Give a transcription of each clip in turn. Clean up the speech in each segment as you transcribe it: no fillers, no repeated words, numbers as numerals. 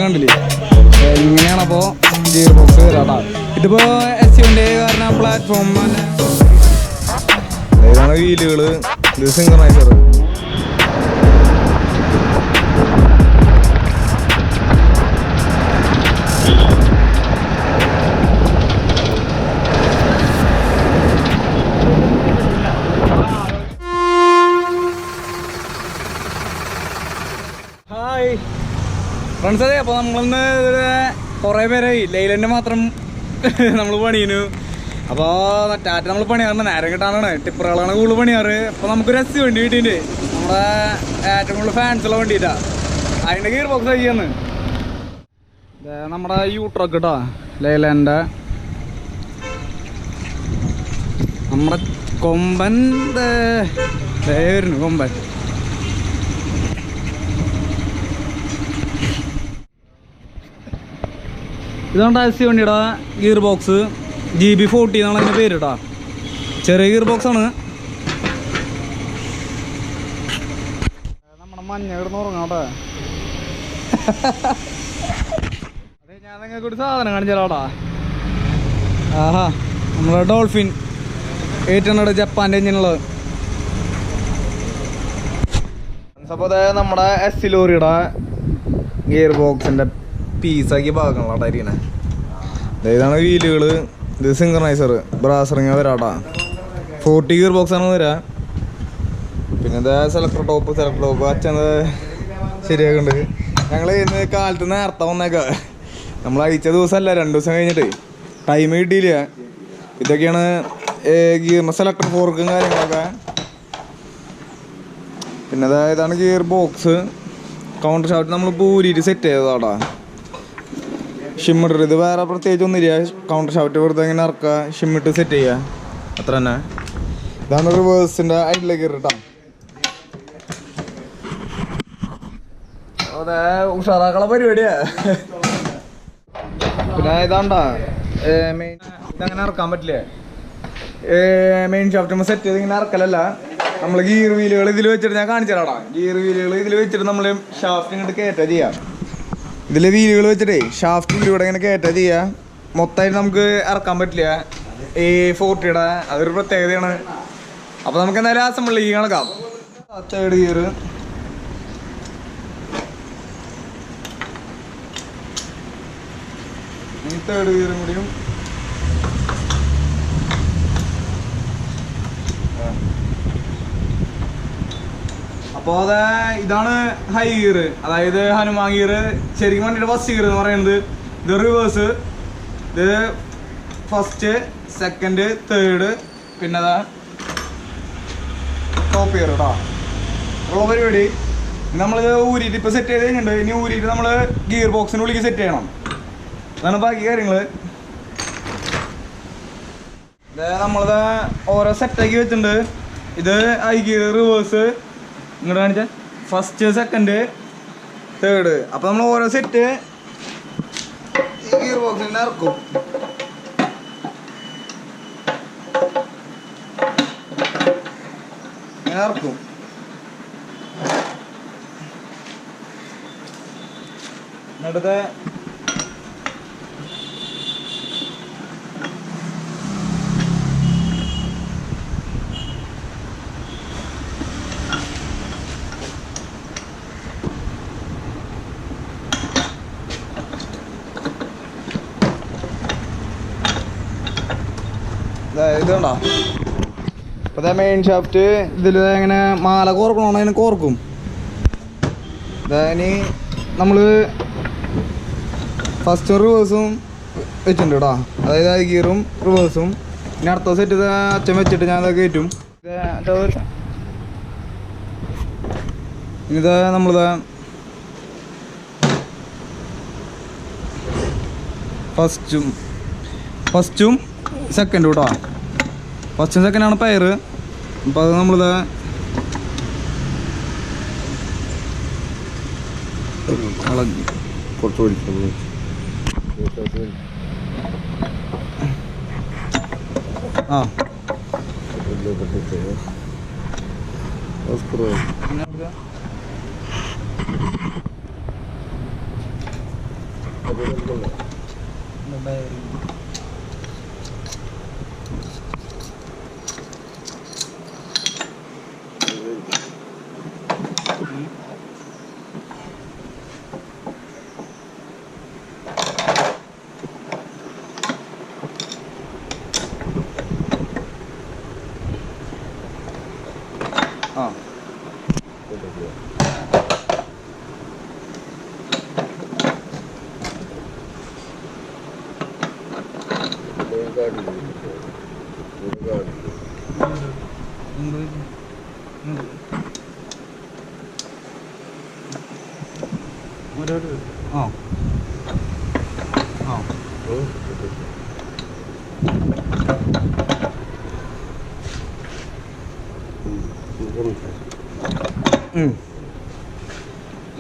കണ്ടില്ലേ എങ്ങനെയാണപ്പോ gear box വരാട്ടാ. ഇതിപ്പോ SUവിന്റെ കാരണം പ്ലാറ്റ്ഫോം ഏതാണ് വീലുകള്, ഇത് സിംഗറൈസർ. ഹായ് ഫ്രണ്ട്സ്, അതെ അപ്പോൾ നമ്മളിന്ന് കുറേ പേരായി ലൈലൻ്റെ മാത്രം നമ്മൾ പണിയുന്നു. അപ്പോൾ ടാറ്റ നമ്മൾ പണിയാറുണ്ട്, നേരം കിട്ടാനാണ് ടിപ്പറുകളാണ് കൂടുതൽ പണിയാറ്. അപ്പോൾ നമുക്കൊരു SU വണ്ടി കിട്ടിയിട്ടുണ്ട്, നമ്മുടെ ഏറ്റവും കൂടുതൽ ഫാൻസുള്ള വണ്ടിയിട്ടാണ്. അതിൻ്റെ ഗിയർ ബോക്സ് കഴിയാന്ന് നമ്മുടെ ട്രക്ക് കേട്ടോ, ലൈലൻ്റെ നമ്മുടെ കൊമ്പൻ വരുന്നു. കൊമ്പൻ ഇതാണ് SU വണ്ടിയുടെ ഗിയർ ബോക്സ്. GB40 എന്നാണ് അതിൻ്റെ പേര് കേട്ടോ. ചെറിയ ഗിയർ ബോക്സാണ്. നമ്മുടെ മഞ്ഞ കിടന്ന് ഉറങ്ങാം കേട്ടോ. അതെ, ഞാൻ നിങ്ങൾക്ക് ഒരു സാധനം കാണിച്ചാലോട്ടാ. ആഹാ, നമ്മുടെ ഡോൾഫിൻ 800 ജപ്പാൻ്റെ എഞ്ചിനുള്ളത്. അപ്പോൾ നമ്മുടെ SU ലോറിയുടെ ഗിയർ ബോക്സിൻ്റെ പീസാക്കിയ ഭാഗങ്ങളാണ് ഇരിക്കണേ. ഇതാണ് വീലുകള്, ഇത് സിംഗറൈസർ, ബ്രാസറിങ് വരാട്ടാ. 40 ഗിയർ ബോക്സാണ് വരാ. പിന്നെ ഇത് സെലക്ടർ ടോപ്പ് അച്ഛന് ശരിയാക്കുന്നുണ്ട്. ഞങ്ങൾ ഇന്ന് കാലത്ത് നേരത്തെ വന്നേക്കാം. നമ്മൾ അയച്ച ദിവസമല്ല, 2 ദിവസം കഴിഞ്ഞിട്ട് ടൈം കിട്ടിയില്ല. ഇതൊക്കെയാണ് ഗിയർ സെലക്ടർ ഫോർക്കും കാര്യങ്ങളൊക്കെ. പിന്നെ ഇതാണ് ഗിയർ ബോക്സ്. കൗണ്ടർ ഷാഫ്റ്റ് നമ്മൾ പൂരിയിട്ട് സെറ്റ് ചെയ്തതാടാ. ഷിമ്മിട്ടർ, ഇത് വേറെ പ്രത്യേകിച്ച് ഒന്നുമില്ല. കൗണ്ടർ ഷാഫ്റ്റ് വെറുതെ ഇങ്ങനെ ഇറക്കുക, ഷിമ്മിട്ട് സെറ്റ് ചെയ്യുക, അത്ര തന്നെ. ഇതാണ് റിവേഴ്സിൻ്റെ ഐഡിയ ഗിയർ കേട്ടോ. അതെ, ഉഷാറാക്കള പരിപാടിയാ. പിന്നെ ഇതാണ്ടാ മെയിൻ, ഇതങ്ങനെ ഇറക്കാൻ പറ്റില്ലേ. മെയിൻ ഷാഫ്റ്റ് നമ്മൾ സെറ്റ് ചെയ്ത് ഇങ്ങനെ ഇറക്കലല്ല, നമ്മൾ ഗിയർ വീലുകൾ ഇതിൽ വെച്ചിട്ട് ഞാൻ കാണിച്ചു തരാടാ. ഗിയർ വീലുകൾ ഇതിൽ വെച്ചിട്ട് നമ്മൾ ഷാഫ്റ്റ് ഇങ്ങോട്ട് കയറ്റാ ചെയ്യാം. ഇതിലെ വീലുകൾ വെച്ചിട്ടേ ഷാഫ്റ്റ് ഇതിലൂടെ ഇങ്ങനെ കയറ്റാ ചെയ്യുക. മൊത്തമായിട്ട് നമുക്ക് ഇറക്കാൻ പറ്റില്ല. 40യുടെ അതൊരു പ്രത്യേകതയാണ്. അപ്പോൾ നമുക്ക് എന്തായാലും അസംബ്ലിങ് കണക്കാം. 3rd ഗിയർ, ഈ 3rd ഗിയറും കൂടിയും അപ്പോൾ ഇതാണ് ഹൈ ഗിയർ, അതായത് ഹനുമാൻ ഗിയർ. ശരിക്കും വണ്ടിയുടെ ഫസ്റ്റ് ഗിയർ എന്ന് പറയുന്നത് ഇത് റിവേഴ്സ്, ഇത് ഫസ്റ്റ്, സെക്കൻഡ്, തേർഡ്, പിന്നെ ടോപ്പ് ഗിയർ കേട്ടോ. അപ്പോൾ പരിപാടി നമ്മളിത് ഊരിയിട്ട് ഇപ്പോൾ സെറ്റ് ചെയ്ത് കഴിഞ്ഞിട്ടുണ്ട്. ഇനി ഊരിയിട്ട് നമ്മൾ ഗിയർ ബോക്സിൻ്റെ ഉള്ളിൽ സെറ്റ് ചെയ്യണം. അതാണ് ബാക്കി കാര്യങ്ങൾ. നമ്മളിത് ഓരോ സെറ്റാക്കി വെച്ചിട്ടുണ്ട്. ഇത് ഹൈ ഗിയർ, റിവേഴ്സ്, ഇങ്ങോട്ട് കാണിച്ച ഫസ്റ്റ്, സെക്കൻഡ്, തേർഡ്. അപ്പോൾ നമ്മൾ ഓരോ സെറ്റ് ഗിയർ ബോക്സിൽ ഇറക്കും. ഇങ്ങനെ ഇറക്കും. എന്നിട്ട് ഇതുണ്ടോ. അപ്പോൾ മെയിൻ ഷാഫ്റ്റ് ഇതിൽ ഇങ്ങനെ മാല കോർക്കണോ അതിന് കോർക്കും. ഇനി നമ്മൾ ഫസ്റ്റ് റിവേഴ്സും വെച്ചിട്ടുണ്ട് കേട്ടോ, അതായത് ഹൈ ഗിയറും റിവേഴ്സും. ഇനി അടുത്ത സെറ്റ് ഇത് അച്ഛൻ വെച്ചിട്ട് ഞാൻ ഇതൊക്കെ കയറ്റും. ഇനിത് നമ്മളിത് ഫസ്റ്റും സെക്കൻഡും കേട്ടോ. ഫസ്റ്റും സെക്കൻഡാണ് പെയർ. അപ്പോൾ അത് നമ്മളിത് കുറച്ച് ഒഴിക്കുന്നു. ആ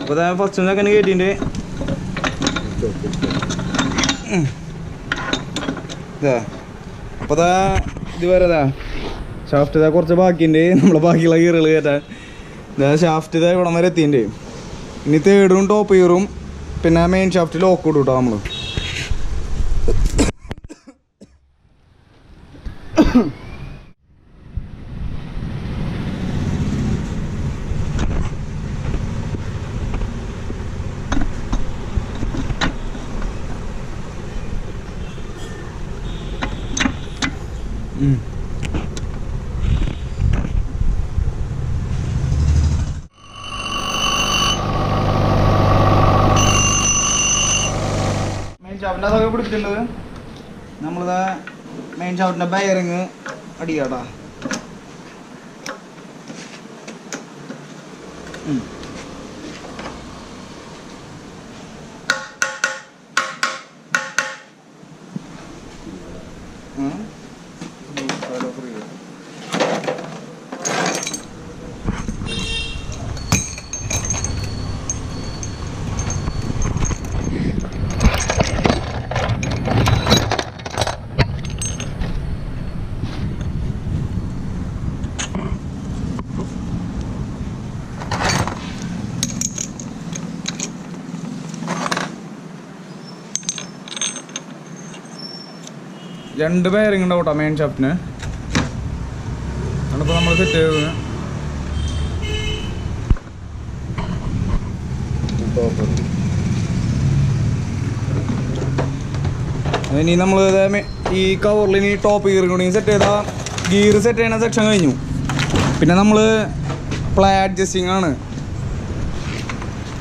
അപ്പോൾ ഫസ്റ്റ് അങ്ങനെ കേട്ടിട്ടുണ്ട്. അപ്പോൾ ഇതുവരെ ഷാഫ്റ്റ് കുറച്ച് ബാക്കിയുണ്ട്. നമ്മളെ ബാക്കിയുള്ള ഗിയറുകൾ കയറ്റാൻ ഷാഫ്റ്റ് ഇവിടം വരെ എത്തിയിട്ടുണ്ട്. ഇനി തേർഡും ടോപ്പ് ഗിയറും പിന്നെ മെയിൻ ഷാഫ്റ്റ് ലോക്ക് ഇട്ടു കേട്ടോ നമ്മൾ. മെയിൻ ഷാഫ്റ്റിൻ്റെ അതൊക്കെ പിടിച്ചിട്ടുള്ളത് നമ്മളിതാ മെയിൻ ഷാഫ്റ്റിൻ്റെ ബയറിങ് അടിക്കാട്ടാ. രണ്ട് ബെയറിംഗ് ഉണ്ടാവും കേട്ടോ മെയിൻ ഷാഫ്റ്റിന്. അതിപ്പോൾ നമ്മൾ സെറ്റ് ചെയ്തത്. ഇനി നമ്മൾ ഈ കവറിൽ ഇനി ടോപ്പ് ഗിയർ കൂടി സെറ്റ് ചെയ്താൽ ഗിയർ സെറ്റ് ചെയ്യുന്ന സെക്ഷൻ കഴിഞ്ഞു. പിന്നെ നമ്മൾ പ്ലേ അഡ്ജസ്റ്റിംഗ് ആണ്,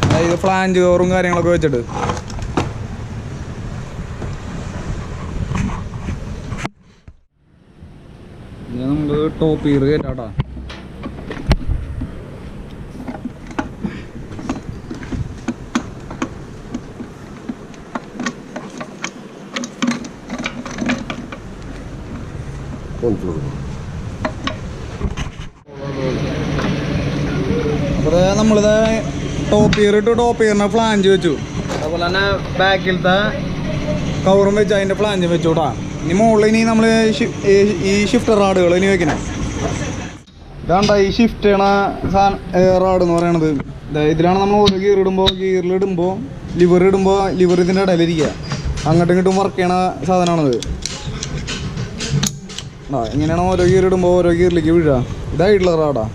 അതായത് ഫ്ലാഞ്ച് കവറും കാര്യങ്ങളൊക്കെ വെച്ചിട്ട്. നമ്മൾ ടോപ്പ് ഗിയർ കയറ്റാട്ടാ. അപ്പോൾ നമ്മളിത് ടോപ്പ് ഗിയർ ടു ടോപ്പ് ഗിയറിനെ ഫ്ലാഞ്ച് വെച്ചു. അതുപോലെ തന്നെ ബാക്കിലത്തെ കവറും വെച്ച് അതിൻ്റെ ഫ്ലാഞ്ചും വെച്ചു കേട്ടോ. ഇനി മുകളിൽ ഇനി നമ്മൾ ഈ ഷിഫ്റ്റ് റാഡുകൾ ഇനി വെക്കണേ. ഇതാണ്ട ഈ ഷിഫ്റ്റ് ചെയ്യണ റാഡ് എന്ന് പറയണത്. ഇതിലാണ് നമ്മൾ ഓരോ ഗിയറിലിടുമ്പോൾ ലിവർ ഇതിൻ്റെ ഇടയിലിരിക്കുക. അങ്ങോട്ടും ഇങ്ങോട്ടും വർക്ക് ചെയ്യണ സാധനമാണത്. ഇങ്ങനെയാണ് ഓരോ ഗിയർ ഇടുമ്പോൾ ഓരോ ഗിയറിലേക്ക് വീഴുക. ഇതായിട്ടുള്ള റാഡാ.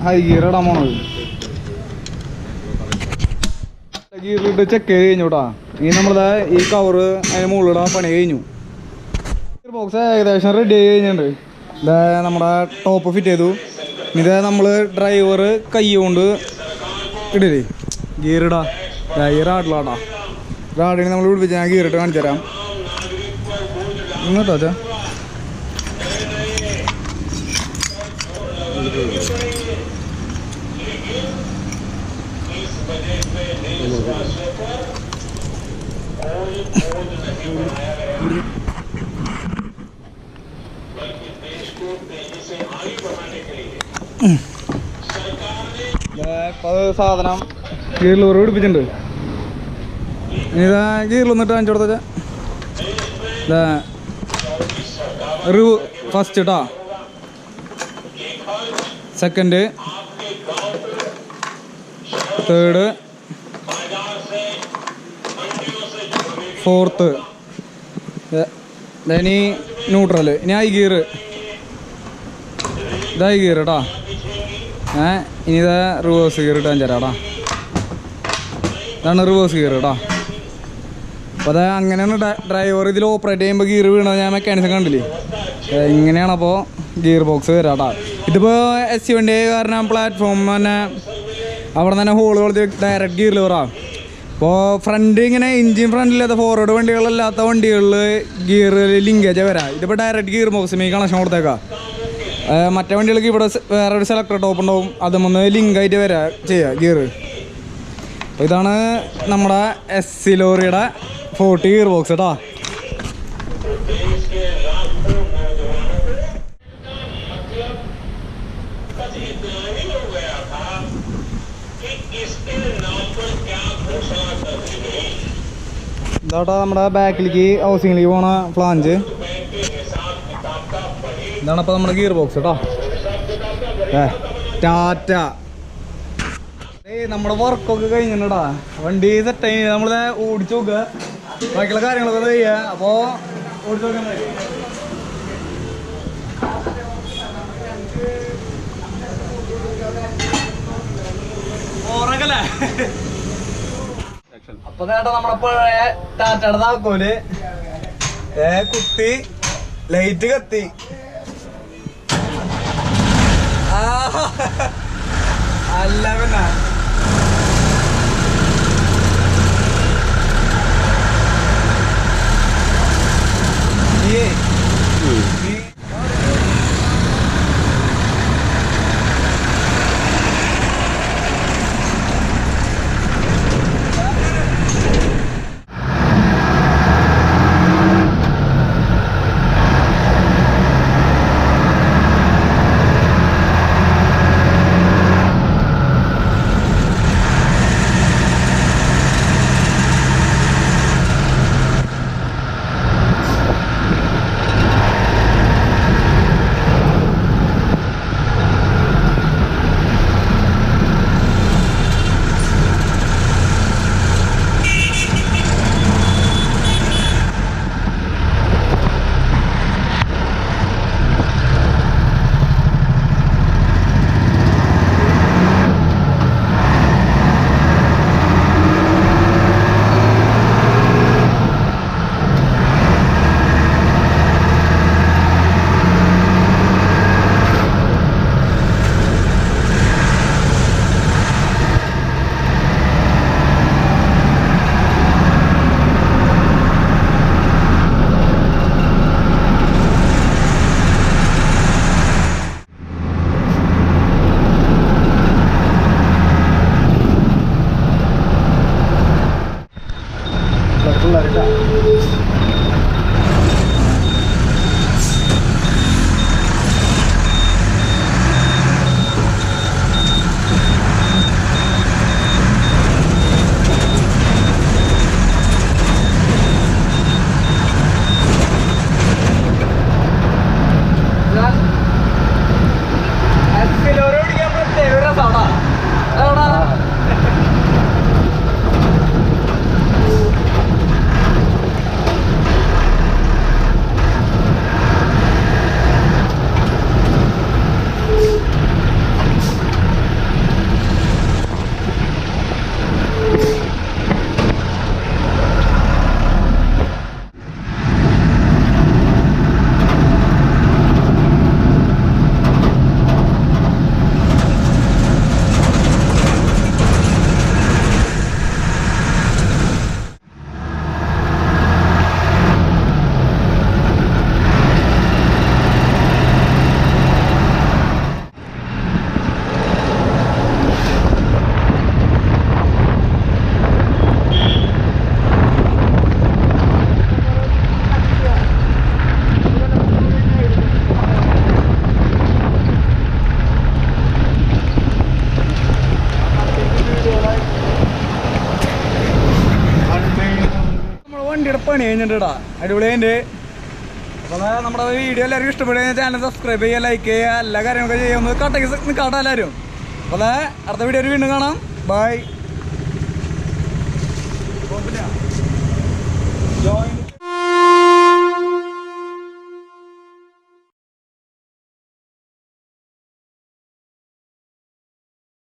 ഹൈ ഗിയർ ഇടാൻ പോണത്. ഗിയറിലിട്ട് ചെക്ക് ചെയ്ത് കഴിഞ്ഞു കേട്ടോ. ഇനി നമ്മളിതാ ഈ കവറ് അതിന് മുകളിലിടാൻ പണി കഴിഞ്ഞു. ഗിയർ ബോക്സ് ഏകദേശം റെഡി ആയി കഴിഞ്ഞിട്ടുണ്ട്. ഇതാ നമ്മുടെ ടോപ്പ് ഫിറ്റ് ചെയ്തു. ഇത് നമ്മൾ ഡ്രൈവർ കൈ കൊണ്ട് ഇടില്ലേ ഗിയർ ഇടാ ഗിയർ ആടില്ലാട്ടാ ആടിനെ നമ്മൾ പിടിപ്പിച്ച് ഞാൻ ഗിയർ ഇട്ട് കാണിച്ചു തരാം ഇങ്ങോട്ടോ അച്ഛാ സാധനം ഗിയറിൽ പിടിപ്പിച്ചിട്ടുണ്ട് ഇതാ ഗിയറിൽ വന്നിട്ട് കാണിച്ചു കൊടുത്ത ഫസ്റ്റ് കേട്ടോ സെക്കൻഡ് തേർഡ് ഫോർത്ത് ഇനി ന്യൂട്രൽ ഇനി ഐ ഗിയർ ഇതായി ഗിയർ കേട്ടോ ഇനി ഇതാ റിവേഴ്സ് ഗിയർ ഇട്ടാൻ തരാടാ ഇതാണ് റിവേഴ്സ് ഗിയർ കേട്ടോ അപ്പോൾ അത് അങ്ങനെയാണ് ഡ്രൈവർ ഇതിൽ ഓപ്പറേറ്റ് ചെയ്യുമ്പോൾ ഗിയർ വീണത് ഞാൻ മെക്കാനിസം കണ്ടില്ലേ ഇങ്ങനെയാണ് അപ്പോൾ ഗിയർ ബോക്സ് വരാട്ടാ ഇതിപ്പോൾ SC വണ്ടി കാരണം പ്ലാറ്റ്ഫോം തന്നെ അവിടെ തന്നെ ഹോൾ കൊടുത്ത് ഡയറക്റ്റ് ഗിയറിൽ വരാം അപ്പോൾ ഫ്രണ്ട് ഇങ്ങനെ എഞ്ചിൻ ഫ്രണ്ടില്ലാത്ത ഫോർവേഡ് വണ്ടികളല്ലാത്ത വണ്ടികളിൽ ഗിയർ ലിങ്കേജ് വരാം ഇതിപ്പോൾ ഡയറക്റ്റ് ഗിയർ ബോക്സിൽ കണക്ഷൻ കൊടുത്തേക്കാം മറ്റേ വണ്ടികൾക്ക് ഇവിടെ വേറെ ഒരു സെലക്ടർ ടോപ്പ് ഉണ്ടാവും അതുമൊന്ന് ലിങ്കായിട്ട് വരാ ചെയ്യുക ഗിയർ അപ്പോൾ ഇതാണ് നമ്മുടെ SC ലോറിയുടെ 40 ഗിയർ ബോക്സ് കേട്ടോ ഇതാട്ടോ നമ്മുടെ ബാക്കിലേക്ക് ഹൗസിങ്ങിലേക്ക് പോണ ഫ്ലാഞ്ച് ഇതാണ് അപ്പോൾ നമ്മുടെ ഗിയർ ബോക്സ് കേട്ടോ ടാറ്റ നമ്മുടെ വർക്കൊക്കെ കഴിഞ്ഞിട്ടാ വണ്ടി സെറ്റായി നമ്മൾ ഓടിച്ചു നോക്കുക ബാക്കിയുള്ള കാര്യങ്ങളൊക്കെ ചെയ്യുക അപ്പോൾ ഓടിച്ചു നോക്കാൻ ഓറക്കല്ലേ അപ്പൊ കേട്ടോ നമ്മുടെ പഴയ ടാറ്റയുടെ താക്കോല് കുത്തി ലൈറ്റ് കത്തി അല്ല പിന്നെ പണി കഴിഞ്ഞിട്ടാ അടിപൊളിയുണ്ട്. അപ്പോൾ നമ്മുടെ വീഡിയോ എല്ലാവർക്കും ഇഷ്ടപ്പെടുക ചാനൽ സബ്സ്ക്രൈബ് ചെയ്യുക, ലൈക്ക് ചെയ്യുക, എല്ലാ കാര്യങ്ങളൊക്കെ ചെയ്യുക. ഒന്ന് കട്ടയ്ക്ക് കാട്ടാം എല്ലാവരും. അപ്പോൾ അടുത്ത വീഡിയോയിൽ വീണ്ടും കാണാം. ബൈ. ജോയിൻ